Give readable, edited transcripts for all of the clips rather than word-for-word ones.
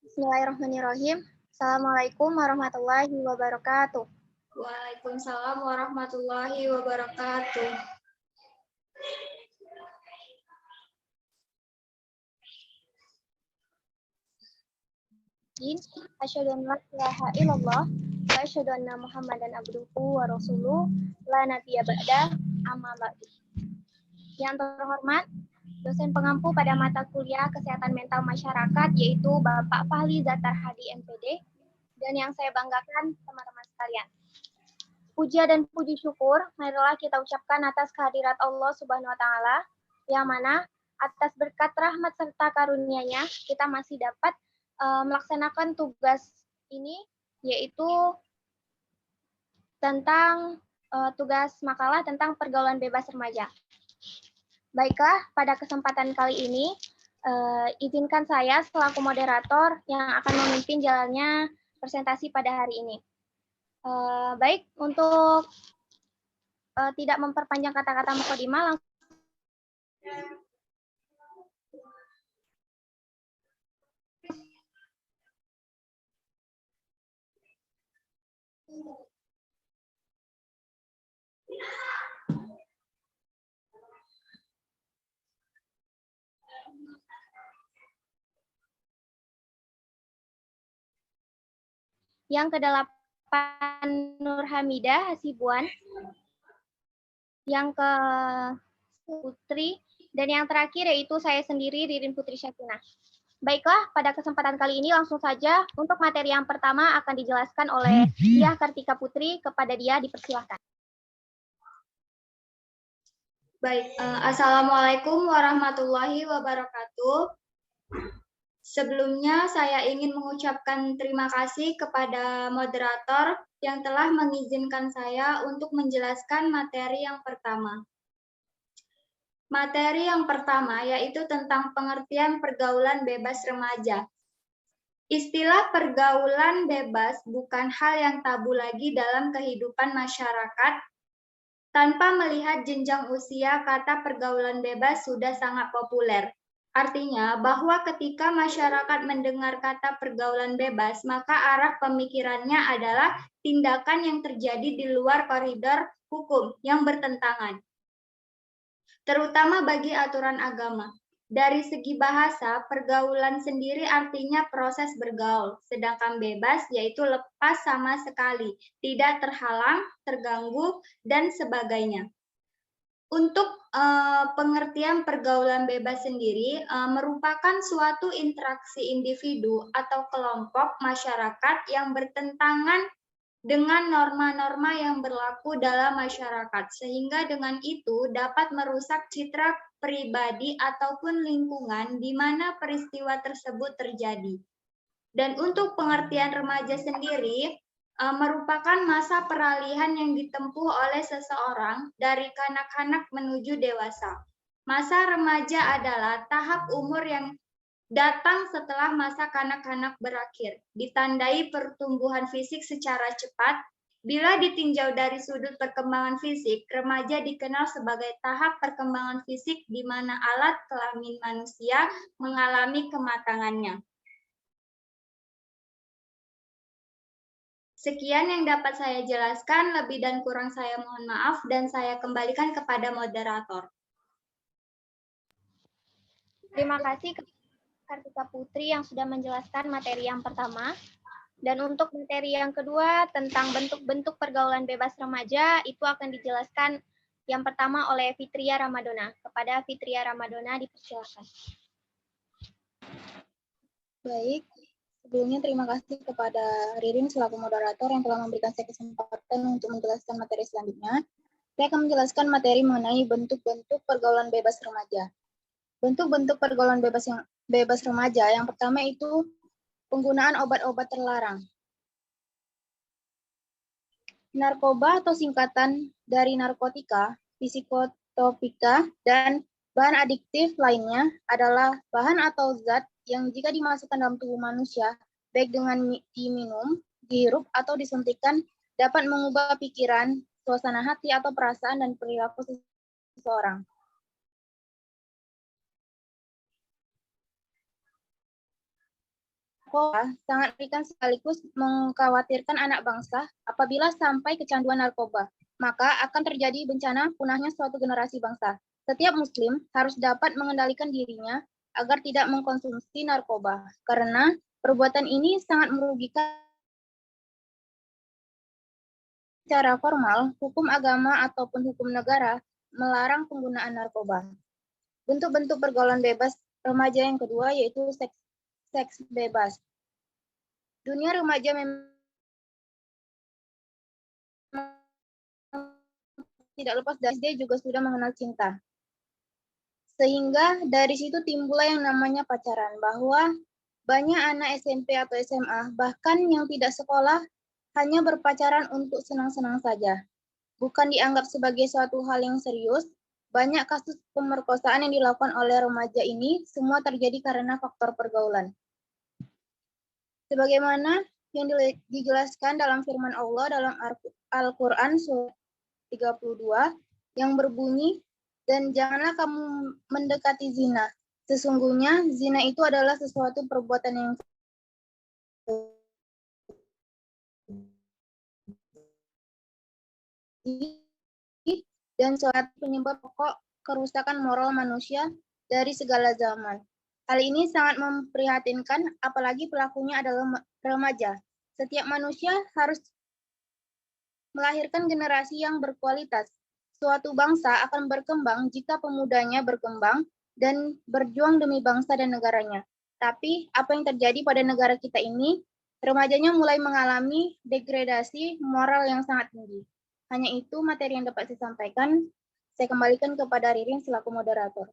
Bismillahirrahmanirrahim. Assalamualaikum warahmatullahi wabarakatuh. Waalaikumsalam warahmatullahi wabarakatuh. Asyhadu an la ilaha illallah wa asyhadu anna Muhammadan abduhu wa rasuluh la nabiyya ba'da amma ba'du. Yang terhormat dosen pengampu pada mata kuliah Kesehatan Mental Masyarakat yaitu Bapak Fahli Zatar Hadi MPD, dan yang saya banggakan teman-teman sekalian. Puja dan puji syukur marilah kita ucapkan atas kehadirat Allah Subhanahu wa taala, yang mana atas berkat rahmat serta karunia-Nya kita masih dapat melaksanakan tugas ini, yaitu tentang tugas makalah tentang pergaulan bebas remaja. Baiklah, pada kesempatan kali ini izinkan saya selaku moderator yang akan memimpin jalannya presentasi pada hari ini. Baik, untuk tidak memperpanjang kata-kata mukadimah, langsung yang ke-8 Nur Hamidah Hasibuan, yang ke Putri, dan yang terakhir yaitu saya sendiri, Ririn Putri Syakinah. Baiklah, pada kesempatan kali ini langsung saja untuk materi yang pertama akan dijelaskan oleh Diah Kartika Putri. Kepada Diah dipersilahkan. Baik, Assalamualaikum warahmatullahi wabarakatuh. Sebelumnya saya ingin mengucapkan terima kasih kepada moderator yang telah mengizinkan saya untuk menjelaskan materi yang pertama. Materi yang pertama yaitu tentang pengertian pergaulan bebas remaja. Istilah pergaulan bebas bukan hal yang tabu lagi dalam kehidupan masyarakat. Tanpa melihat jenjang usia, kata pergaulan bebas sudah sangat populer. Artinya bahwa ketika masyarakat mendengar kata pergaulan bebas, maka arah pemikirannya adalah tindakan yang terjadi di luar koridor hukum yang bertentangan, terutama bagi aturan agama. Dari segi bahasa, pergaulan sendiri artinya proses bergaul, sedangkan bebas yaitu lepas sama sekali, tidak terhalang, terganggu, dan sebagainya. Untuk pengertian pergaulan bebas sendiri merupakan suatu interaksi individu atau kelompok masyarakat yang bertentangan dengan norma-norma yang berlaku dalam masyarakat, sehingga dengan itu dapat merusak citra pribadi ataupun lingkungan di mana peristiwa tersebut terjadi. Dan untuk pengertian remaja sendiri, merupakan masa peralihan yang ditempuh oleh seseorang dari kanak-kanak menuju dewasa. Masa remaja adalah tahap umur yang datang setelah masa kanak-kanak berakhir, ditandai pertumbuhan fisik secara cepat. Bila ditinjau dari sudut perkembangan fisik, remaja dikenal sebagai tahap perkembangan fisik di mana alat kelamin manusia mengalami kematangannya. Sekian yang dapat saya jelaskan, lebih dan kurang saya mohon maaf, dan saya kembalikan kepada moderator. Terima kasih Kartika Putri yang sudah menjelaskan materi yang pertama. Dan untuk materi yang kedua tentang bentuk-bentuk pergaulan bebas remaja, itu akan dijelaskan yang pertama oleh Fitria Ramadona. Kepada Fitria Ramadona dipersilakan. Baik, sebelumnya terima kasih kepada Ririn selaku moderator yang telah memberikan saya kesempatan untuk menjelaskan materi selanjutnya. Saya akan menjelaskan materi mengenai bentuk-bentuk pergaulan bebas remaja. Bentuk-bentuk pergaulan bebas remaja yang pertama itu penggunaan obat-obat terlarang. Narkoba atau singkatan dari narkotika, psikotropika, dan bahan adiktif lainnya adalah bahan atau zat yang jika dimasukkan dalam tubuh manusia, baik dengan diminum, dihirup, atau disuntikkan, dapat mengubah pikiran, suasana hati, atau perasaan dan perilaku seseorang. narkoba sangat mengerikan sekaligus mengkhawatirkan anak bangsa apabila sampai kecanduan narkoba, maka akan terjadi bencana punahnya suatu generasi bangsa. Setiap muslim harus dapat mengendalikan dirinya agar tidak mengkonsumsi narkoba, karena perbuatan ini sangat merugikan. Secara formal, hukum agama ataupun hukum negara melarang penggunaan narkoba. Bentuk-bentuk pergaulan bebas remaja yang kedua yaitu seks bebas. Dunia remaja memang tidak lepas dari dia juga sudah mengenal cinta. Sehingga dari situ timbullah yang namanya pacaran, bahwa banyak anak SMP atau SMA, bahkan yang tidak sekolah, hanya berpacaran untuk senang-senang saja. Bukan dianggap sebagai suatu hal yang serius, banyak kasus pemerkosaan yang dilakukan oleh remaja ini semua terjadi karena faktor pergaulan. Sebagaimana yang dijelaskan dalam firman Allah dalam Al-Quran surat 32 yang berbunyi, dan janganlah kamu mendekati zina. Sesungguhnya zina itu adalah sesuatu perbuatan yang dan suatu penyebab pokok kerusakan moral manusia dari segala zaman. Hal ini sangat memprihatinkan, apalagi pelakunya adalah remaja. Setiap manusia harus melahirkan generasi yang berkualitas. Suatu bangsa akan berkembang jika pemudanya berkembang dan berjuang demi bangsa dan negaranya. Tapi apa yang terjadi pada negara kita ini, remajanya mulai mengalami degradasi moral yang sangat tinggi. Hanya itu materi yang dapat saya sampaikan. Saya kembalikan kepada Ririn selaku moderator.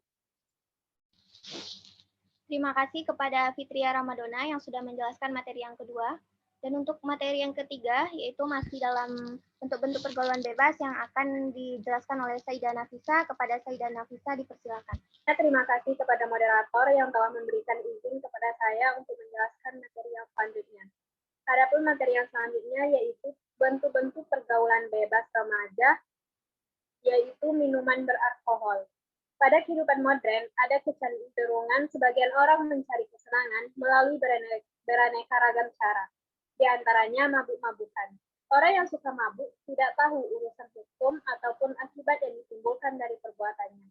Terima kasih kepada Fitria Ramadona yang sudah menjelaskan materi yang kedua. Dan untuk materi yang ketiga, yaitu masih dalam bentuk-bentuk pergaulan bebas yang akan dijelaskan oleh Sayyidah Nafisa. Kepada Sayyidah Nafisa dipersilakan. Terima kasih kepada moderator yang telah memberikan izin kepada saya untuk menjelaskan materi yang selanjutnya. Adapun materi yang selanjutnya yaitu bentuk-bentuk pergaulan bebas remaja, yaitu minuman beralkohol. Pada kehidupan modern, ada kecenderungan sebagian orang mencari kesenangan melalui beraneka ragam cara. Di antaranya mabuk-mabukan. Orang yang suka mabuk tidak tahu urusan hukum ataupun akibat yang ditimbulkan dari perbuatannya.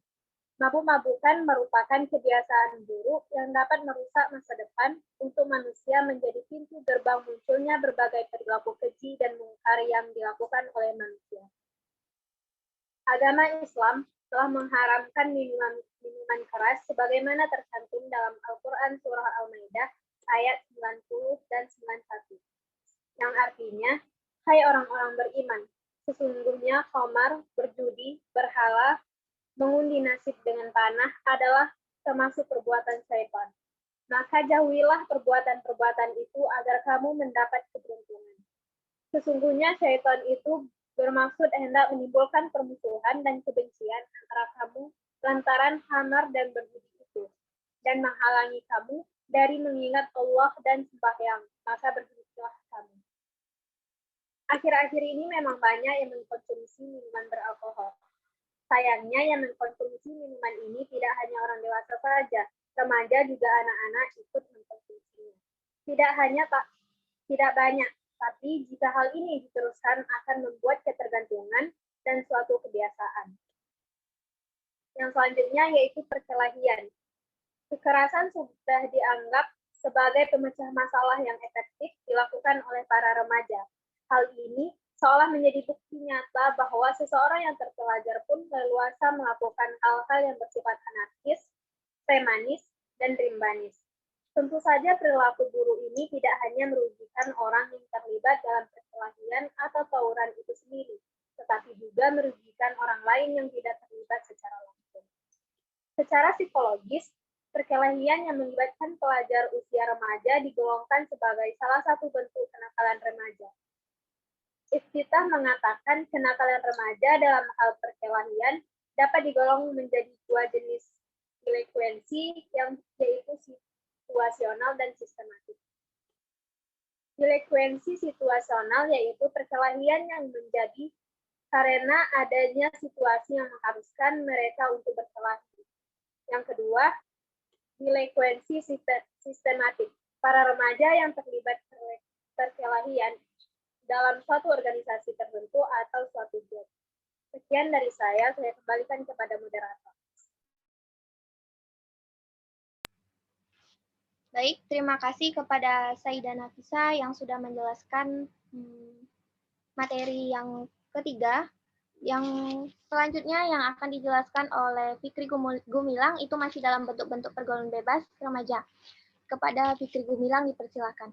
Mabuk-mabukan merupakan kebiasaan buruk yang dapat merusak masa depan untuk manusia, menjadi pintu gerbang munculnya berbagai perilaku keji dan mungkar yang dilakukan oleh manusia. Agama Islam telah mengharamkan minuman keras sebagaimana tercantum dalam Al-Quran Surah Al-Maidah ayat 90 dan 91. Yang artinya, hai orang-orang beriman, sesungguhnya khamar, berjudi, berhala, mengundi nasib dengan panah adalah termasuk perbuatan syaitan. Maka jauhilah perbuatan-perbuatan itu agar kamu mendapat keberuntungan. Sesungguhnya syaitan itu bermaksud hendak menimbulkan permusuhan dan kebencian antara kamu lantaran khamar dan berjudi itu, dan menghalangi kamu dari mengingat Allah dan sembahyang, maka berjudilah kamu. Akhir-akhir ini memang banyak yang mengkonsumsi minuman beralkohol. Sayangnya yang mengkonsumsi minuman ini tidak hanya orang dewasa saja, remaja juga anak-anak ikut mengkonsumsinya. Tidak banyak, tapi jika hal ini diteruskan akan membuat ketergantungan dan suatu kebiasaan. Yang selanjutnya yaitu perkelahian. Kekerasan sudah dianggap sebagai pemecah masalah yang efektif dilakukan oleh para remaja. Hal ini seolah menjadi bukti nyata bahwa seseorang yang terpelajar pun leluasa melakukan hal-hal yang bersifat anarkis, premanis, dan rimbanis. Tentu saja perilaku buruk ini tidak hanya merugikan orang yang terlibat dalam perkelahian atau tawuran itu sendiri, tetapi juga merugikan orang lain yang tidak terlibat secara langsung. Secara psikologis, perkelahian yang melibatkan pelajar usia remaja digolongkan sebagai salah satu bentuk kenakalan remaja. Iftitah mengatakan kenakalan remaja dalam hal perkelahian dapat digolong menjadi dua jenis dilekuensi, yaitu situasional dan sistematik. Dilekuensi situasional yaitu perkelahian yang menjadi karena adanya situasi yang mengharuskan mereka untuk berkelahi. Yang kedua, dilekuensi sistematik, para remaja yang terlibat perkelahian dalam suatu organisasi tertentu atau suatu grup. Sekian dari saya kembalikan kepada moderator. Baik, terima kasih kepada Sayyidah Nafisa yang sudah menjelaskan materi yang ketiga. Yang selanjutnya yang akan dijelaskan oleh Fikri Gumilang itu masih dalam bentuk-bentuk pergaulan bebas remaja. Kepada Fikri Gumilang dipersilakan.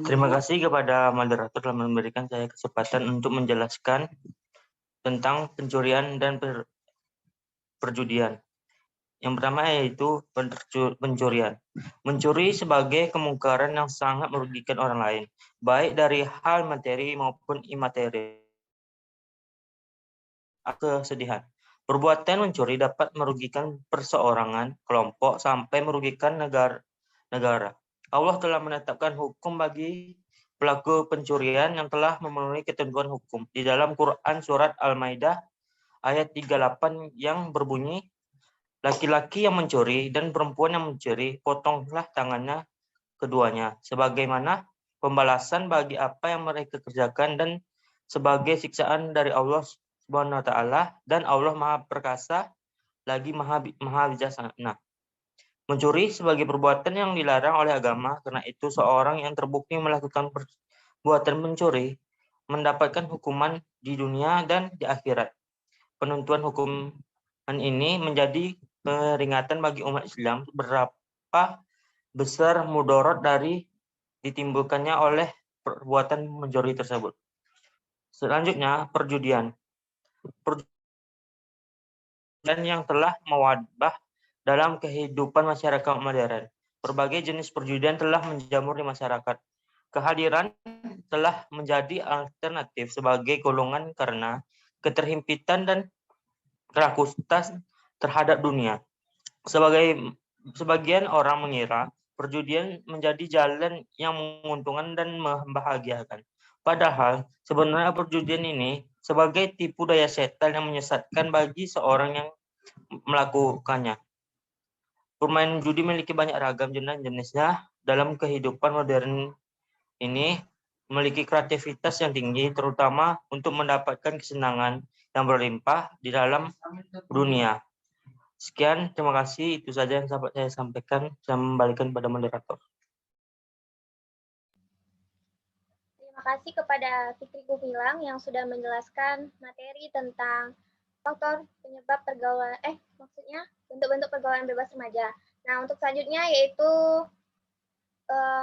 Terima kasih kepada moderator telah memberikan saya kesempatan untuk menjelaskan tentang pencurian dan perjudian. Yang pertama yaitu pencurian. Mencuri sebagai kemungkaran yang sangat merugikan orang lain, baik dari hal materi maupun imateri. Kesedihan. Perbuatan mencuri dapat merugikan perseorangan, kelompok, sampai merugikan negara. Allah telah menetapkan hukum bagi pelaku pencurian yang telah memenuhi ketentuan hukum. Di dalam Quran surat Al-Maidah ayat 38 yang berbunyi, laki-laki yang mencuri dan perempuan yang mencuri, potonglah tangannya keduanya, sebagaimana pembalasan bagi apa yang mereka kerjakan dan sebagai siksaan dari Allah Subhanahu wa Ta'ala, dan Allah Maha Perkasa lagi Maha Bijaksana. Mencuri sebagai perbuatan yang dilarang oleh agama, karena itu seorang yang terbukti melakukan perbuatan mencuri mendapatkan hukuman di dunia dan di akhirat. Penentuan hukuman ini menjadi peringatan bagi umat Islam berapa besar mudarat dari ditimbulkannya oleh perbuatan mencuri tersebut. Selanjutnya, perjudian. Dan yang telah mewabah dalam kehidupan masyarakat modern. Berbagai jenis perjudian telah menjamur di masyarakat. Kehadiran telah menjadi alternatif sebagai golongan karena keterhimpitan dan kerakusan terhadap dunia. Sebagian orang mengira perjudian menjadi jalan yang menguntungkan dan membahagiakan. Padahal sebenarnya perjudian ini sebagai tipu daya setan yang menyesatkan bagi seorang yang melakukannya. Permainan judi memiliki banyak ragam jenisnya. Dalam kehidupan modern ini memiliki kreativitas yang tinggi, terutama untuk mendapatkan kesenangan yang berlimpah di dalam dunia. Sekian, terima kasih. Itu saja yang dapat saya sampaikan. Saya kembalikan pada moderator. Terima kasih kepada Fikri Gumilang yang sudah menjelaskan materi tentang faktor penyebab pergaulan, maksudnya bentuk-bentuk pergaulan bebas remaja. Nah, untuk selanjutnya yaitu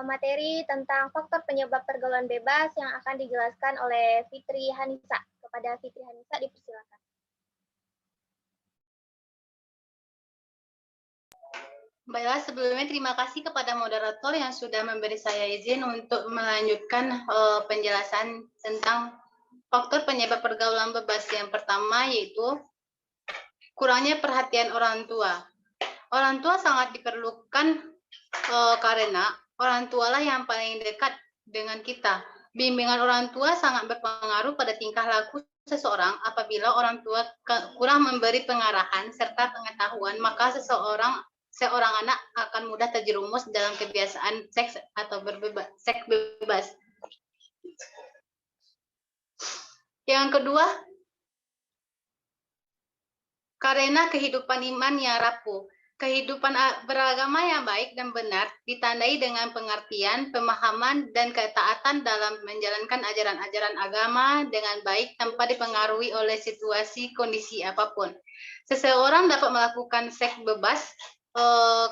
materi tentang faktor penyebab pergaulan bebas yang akan dijelaskan oleh Fitri Hanisa. Kepada Fitri Hanisa dipersilakan. Baiklah, sebelumnya terima kasih kepada moderator yang sudah memberi saya izin untuk melanjutkan penjelasan tentang faktor penyebab pergaulan bebas. Yang pertama yaitu kurangnya perhatian orang tua. Orang tua sangat diperlukan karena orang tualah yang paling dekat dengan kita. Bimbingan orang tua sangat berpengaruh pada tingkah laku seseorang. Apabila orang tua kurang memberi pengarahan serta pengetahuan, maka seorang anak akan mudah terjerumus dalam kebiasaan seks atau seks bebas. Yang kedua, karena kehidupan iman yang rapuh. Kehidupan beragama yang baik dan benar ditandai dengan pengertian, pemahaman, dan ketaatan dalam menjalankan ajaran-ajaran agama dengan baik tanpa dipengaruhi oleh situasi kondisi apapun. Seseorang dapat melakukan seks bebas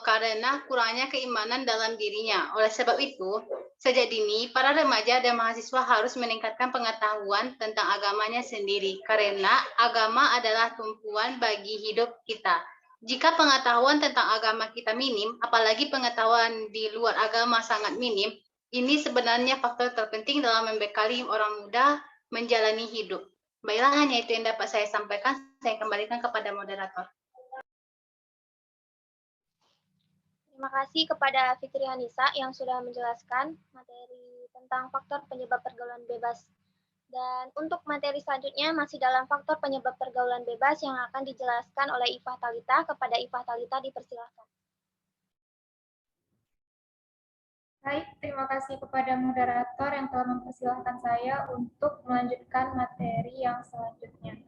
karena kurangnya keimanan dalam dirinya. Oleh sebab itu, sejak dini, para remaja dan mahasiswa harus meningkatkan pengetahuan tentang agamanya sendiri, karena agama adalah tumpuan bagi hidup kita. Jika pengetahuan tentang agama kita minim, apalagi pengetahuan di luar agama sangat minim, ini sebenarnya faktor terpenting dalam membekali orang muda menjalani hidup. Baiklah, hanya itu yang dapat saya sampaikan. Saya kembalikan kepada moderator. Terima kasih kepada Fitri Hanisa yang sudah menjelaskan materi tentang faktor penyebab pergaulan bebas. Dan untuk materi selanjutnya masih dalam faktor penyebab pergaulan bebas yang akan dijelaskan oleh Ifah Talita. Kepada Ifah Talita dipersilakan. Baik, terima kasih kepada moderator yang telah mempersilahkan saya untuk melanjutkan materi yang selanjutnya.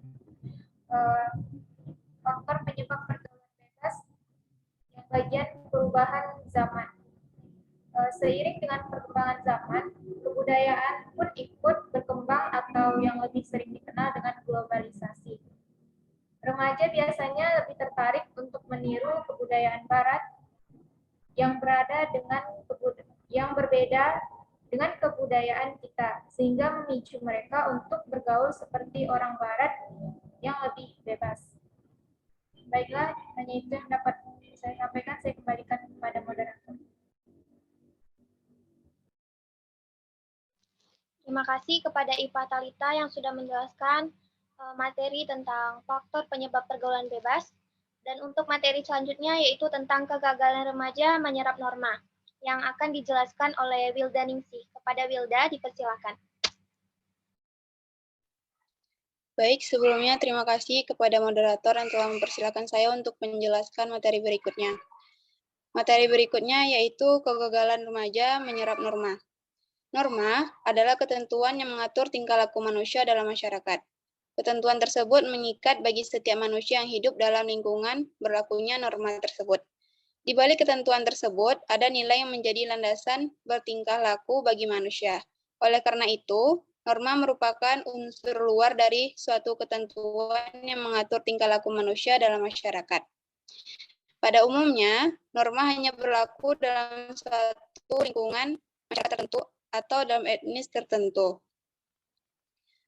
Faktor penyebab pergaulan bebas yang bagian perubahan zaman. Seiring dengan perkembangan zaman, kebudayaan pun ikut berkembang atau yang lebih sering dikenal dengan globalisasi. Remaja biasanya lebih tertarik untuk meniru kebudayaan barat yang berbeda dengan kebudayaan kita, sehingga memicu mereka untuk bergaul seperti orang barat yang lebih bebas. Baiklah, hanya itu yang dapat saya sampaikan. Saya kembalikan kepada moderator. Terima kasih kepada Ipa Talita yang sudah menjelaskan materi tentang faktor penyebab pergaulan bebas. Dan untuk materi selanjutnya yaitu tentang kegagalan remaja menyerap norma yang akan dijelaskan oleh Wilda Ningsih. Kepada Wilda, dipersilakan. Baik, sebelumnya terima kasih kepada moderator yang telah mempersilakan saya untuk menjelaskan materi berikutnya. Materi berikutnya yaitu kegagalan remaja menyerap norma. Norma adalah ketentuan yang mengatur tingkah laku manusia dalam masyarakat. Ketentuan tersebut mengikat bagi setiap manusia yang hidup dalam lingkungan berlakunya norma tersebut. Di balik ketentuan tersebut, ada nilai yang menjadi landasan bertingkah laku bagi manusia. Oleh karena itu, norma merupakan unsur luar dari suatu ketentuan yang mengatur tingkah laku manusia dalam masyarakat. Pada umumnya, norma hanya berlaku dalam suatu lingkungan masyarakat tertentu atau dalam etnis tertentu.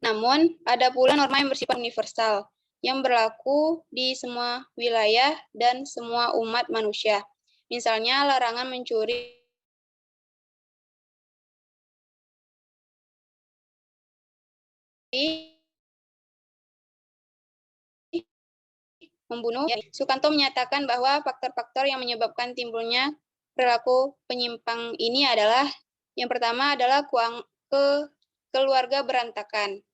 Namun, ada pula norma yang bersifat universal, yang berlaku di semua wilayah dan semua umat manusia. Misalnya, larangan mencuri, membunuh. Sukanto menyatakan bahwa faktor-faktor yang menyebabkan timbulnya perilaku penyimpang ini adalah, yang pertama adalah keluarga berantakan.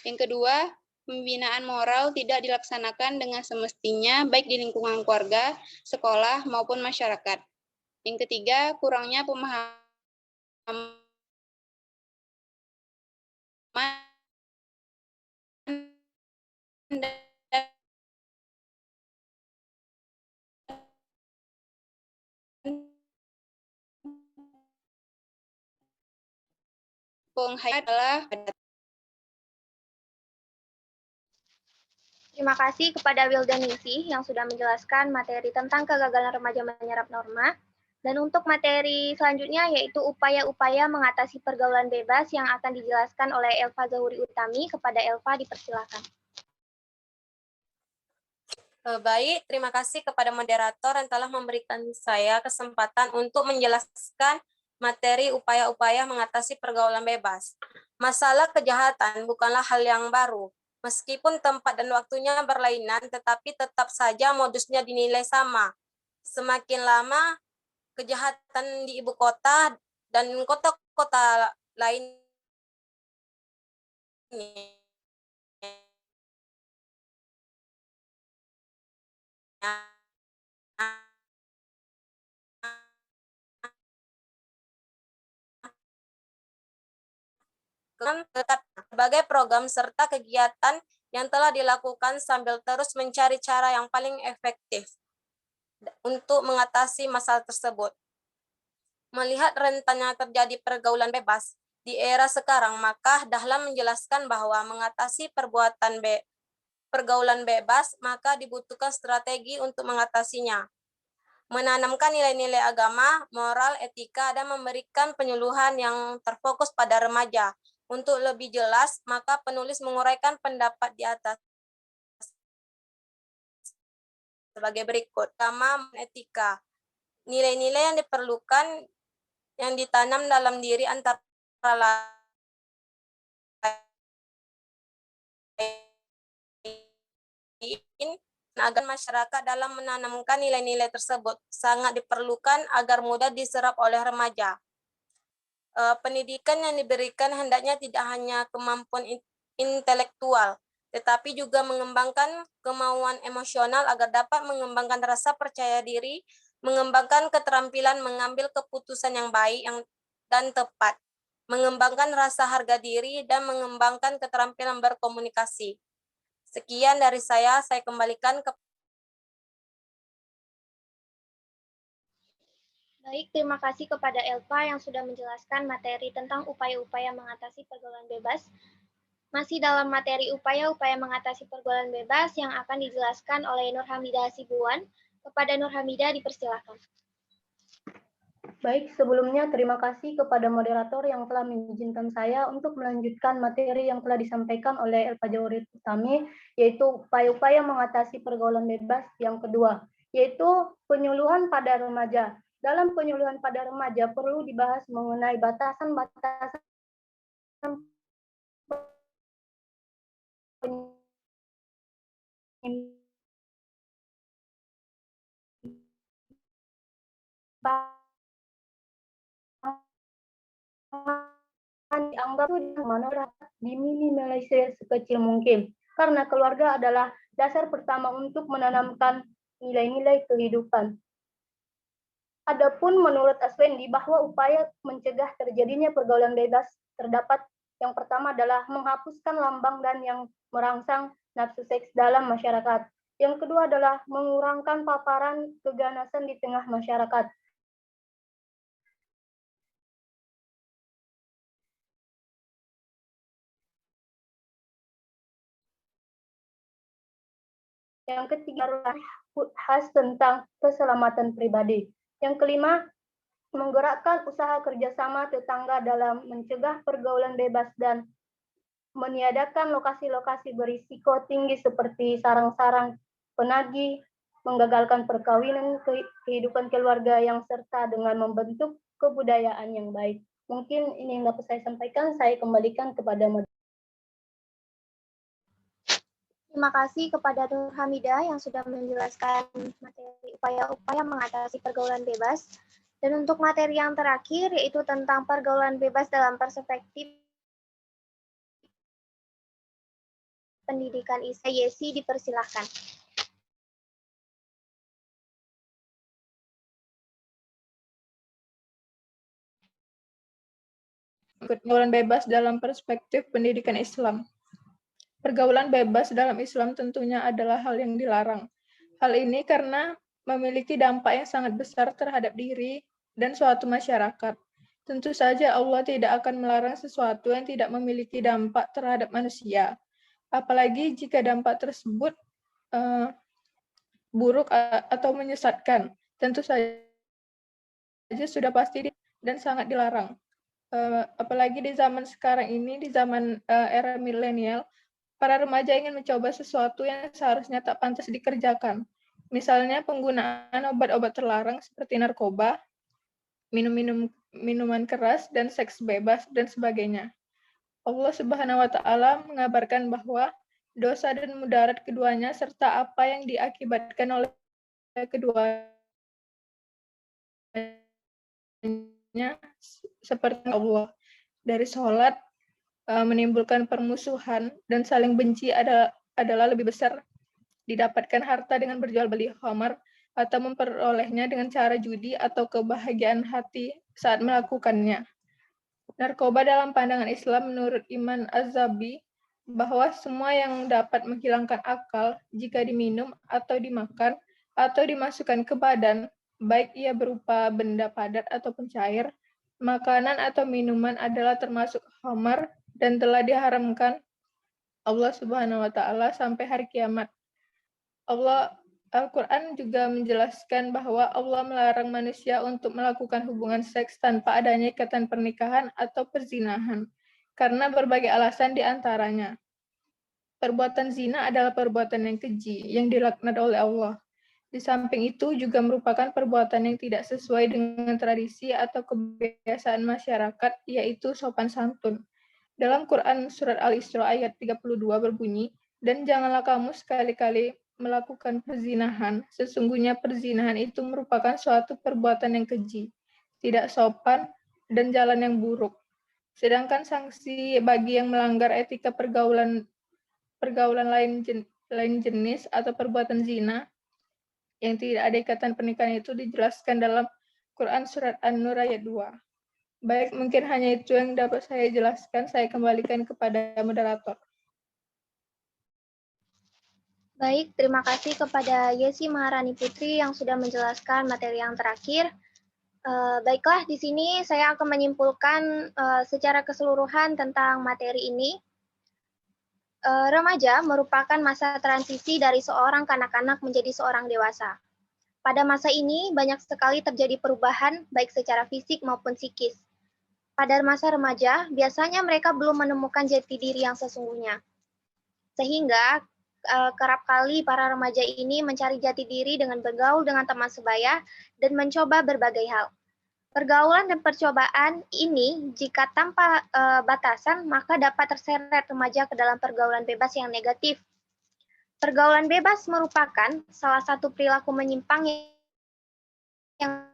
Yang kedua, pembinaan moral tidak dilaksanakan dengan semestinya, baik di lingkungan keluarga, sekolah, maupun masyarakat. Yang ketiga, kurangnya pemahaman penghayat adalah. Terima kasih kepada Wilda Ningsih yang sudah menjelaskan materi tentang kegagalan remaja menyerap norma. Dan untuk materi selanjutnya yaitu upaya-upaya mengatasi pergaulan bebas yang akan dijelaskan oleh Elva Zahuri Utami. Kepada Elva, dipersilakan. Baik, terima kasih kepada moderator yang telah memberikan saya kesempatan untuk menjelaskan materi upaya-upaya mengatasi pergaulan bebas. Masalah kejahatan bukanlah hal yang baru. Meskipun tempat dan waktunya berlainan, tetapi tetap saja modusnya dinilai sama. Semakin lama, kejahatan di ibu kota dan kota-kota lain tetap sebagai program serta kegiatan yang telah dilakukan sambil terus mencari cara yang paling efektif untuk mengatasi masalah tersebut. Melihat rentannya terjadi pergaulan bebas di era sekarang, maka Dahlan menjelaskan bahwa mengatasi pergaulan bebas, maka dibutuhkan strategi untuk mengatasinya. Menanamkan nilai-nilai agama, moral, etika, dan memberikan penyuluhan yang terfokus pada remaja. Untuk lebih jelas, maka penulis menguraikan pendapat di atas sebagai berikut. Pertama, etika. Nilai-nilai yang diperlukan yang ditanam dalam diri antara lain agar masyarakat dalam menanamkan nilai-nilai tersebut sangat diperlukan agar mudah diserap oleh remaja. Pendidikan yang diberikan hendaknya tidak hanya kemampuan intelektual, tetapi juga mengembangkan kemauan emosional agar dapat mengembangkan rasa percaya diri, mengembangkan keterampilan mengambil keputusan yang baik dan tepat, mengembangkan rasa harga diri, dan mengembangkan keterampilan berkomunikasi. Sekian dari saya kembalikan ke... Baik, terima kasih kepada Elva yang sudah menjelaskan materi tentang upaya-upaya mengatasi pergaulan bebas. Masih dalam materi upaya-upaya mengatasi pergaulan bebas yang akan dijelaskan oleh Nur Hamidah Hasibuan. Kepada Nur Hamidah dipersilakan. Baik, sebelumnya terima kasih kepada moderator yang telah mengizinkan saya untuk melanjutkan materi yang telah disampaikan oleh Elva Jawarit Utami, yaitu upaya-upaya mengatasi pergaulan bebas yang kedua, yaitu penyuluhan pada remaja. Dalam penyuluhan pada remaja perlu dibahas mengenai batasan-batasan dianggap diminimalisir sekecil mungkin, karena keluarga adalah dasar pertama untuk menanamkan nilai-nilai kehidupan. Adapun menurut Aswendi bahwa upaya mencegah terjadinya pergaulan bebas terdapat yang pertama adalah menghapuskan lambang dan yang merangsang nafsu seks dalam masyarakat. Yang kedua adalah mengurangkan paparan keganasan di tengah masyarakat. Yang ketiga adalah khas tentang keselamatan pribadi. Yang kelima, menggerakkan usaha kerjasama tetangga dalam mencegah pergaulan bebas dan meniadakan lokasi-lokasi berisiko tinggi seperti sarang-sarang penagih, menggagalkan perkawinan, kehidupan keluarga yang serta dengan membentuk kebudayaan yang baik. Mungkin ini yang dapat saya sampaikan, saya kembalikan kepada moderator. Terima kasih kepada Nur Hamidah yang sudah menjelaskan materi upaya-upaya mengatasi pergaulan bebas. Dan untuk materi yang terakhir, yaitu tentang pergaulan bebas dalam perspektif pendidikan Islam, Yesi dipersilahkan. Pergaulan bebas dalam perspektif pendidikan Islam. Pergaulan bebas dalam Islam tentunya adalah hal yang dilarang. Hal ini karena memiliki dampak yang sangat besar terhadap diri dan suatu masyarakat. Tentu saja Allah tidak akan melarang sesuatu yang tidak memiliki dampak terhadap manusia. Apalagi jika dampak tersebut buruk atau menyesatkan. Tentu saja sudah pasti dan sangat dilarang. Apalagi di zaman sekarang ini, di zaman era milenial, para remaja ingin mencoba sesuatu yang seharusnya tak pantas dikerjakan. Misalnya penggunaan obat-obat terlarang seperti narkoba, minuman keras, dan seks bebas, dan sebagainya. Allah Subhanahu wa Ta'ala mengabarkan bahwa dosa dan mudarat keduanya serta apa yang diakibatkan oleh keduanya seperti Allah. Dari sholat, menimbulkan permusuhan dan saling benci adalah lebih besar didapatkan harta dengan berjual beli khamar atau memperolehnya dengan cara judi atau kebahagiaan hati saat melakukannya. Narkoba dalam pandangan Islam menurut Iman Az-Zabi bahwa semua yang dapat menghilangkan akal jika diminum atau dimakan atau dimasukkan ke badan, baik ia berupa benda padat atau pencair, makanan atau minuman adalah termasuk khamar dan telah diharamkan Allah Subhanahu wa Ta'ala sampai hari kiamat. Al-Quran juga menjelaskan bahwa Allah melarang manusia untuk melakukan hubungan seks tanpa adanya ikatan pernikahan atau perzinahan, karena berbagai alasan diantaranya. Perbuatan zina adalah perbuatan yang keji, yang dilaknat oleh Allah. Di samping itu juga merupakan perbuatan yang tidak sesuai dengan tradisi atau kebiasaan masyarakat, yaitu sopan santun. Dalam Quran Surat Al-Isra ayat 32 berbunyi, dan janganlah kamu sekali-kali melakukan perzinahan, sesungguhnya perzinahan itu merupakan suatu perbuatan yang keji, tidak sopan, dan jalan yang buruk. Sedangkan sanksi bagi yang melanggar etika pergaulan lain jenis atau perbuatan zina yang tidak ada ikatan pernikahan itu dijelaskan dalam Quran Surat An-Nur ayat 2. Baik, mungkin hanya itu yang dapat saya jelaskan. Saya kembalikan kepada moderator. Baik, terima kasih kepada Yesi Maharani Putri yang sudah menjelaskan materi yang terakhir. Baiklah, di sini saya akan menyimpulkan secara keseluruhan tentang materi ini. Remaja merupakan masa transisi dari seorang kanak-kanak menjadi seorang dewasa. Pada masa ini, banyak sekali terjadi perubahan, baik secara fisik maupun psikis. Pada masa remaja, biasanya mereka belum menemukan jati diri yang sesungguhnya. Sehingga, kerap kali para remaja ini mencari jati diri dengan bergaul dengan teman sebaya dan mencoba berbagai hal. Pergaulan dan percobaan ini, jika tanpa batasan, maka dapat terseret remaja ke dalam pergaulan bebas yang negatif. Pergaulan bebas merupakan salah satu perilaku menyimpang yang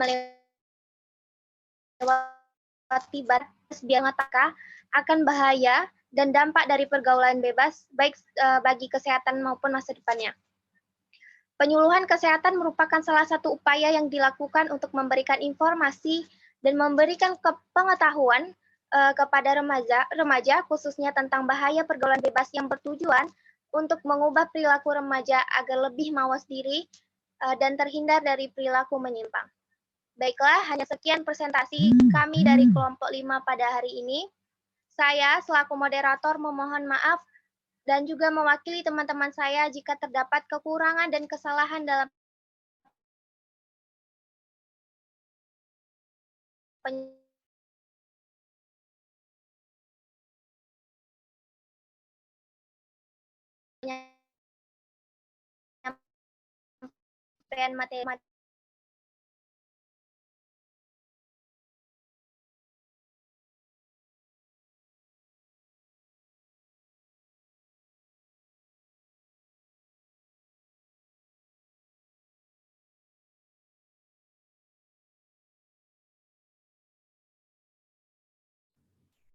melewati batas biangata akan bahaya dan dampak dari pergaulan bebas, baik bagi kesehatan maupun masa depannya. Penyuluhan kesehatan merupakan salah satu upaya yang dilakukan untuk memberikan informasi dan memberikan pengetahuan kepada remaja khususnya tentang bahaya pergaulan bebas yang bertujuan untuk mengubah perilaku remaja agar lebih mawas diri dan terhindar dari perilaku menyimpang. Baiklah, hanya sekian presentasi kami dari kelompok 5 pada hari ini. Saya selaku moderator memohon maaf dan juga mewakili teman-teman saya jika terdapat kekurangan dan kesalahan dalam penyampaian materi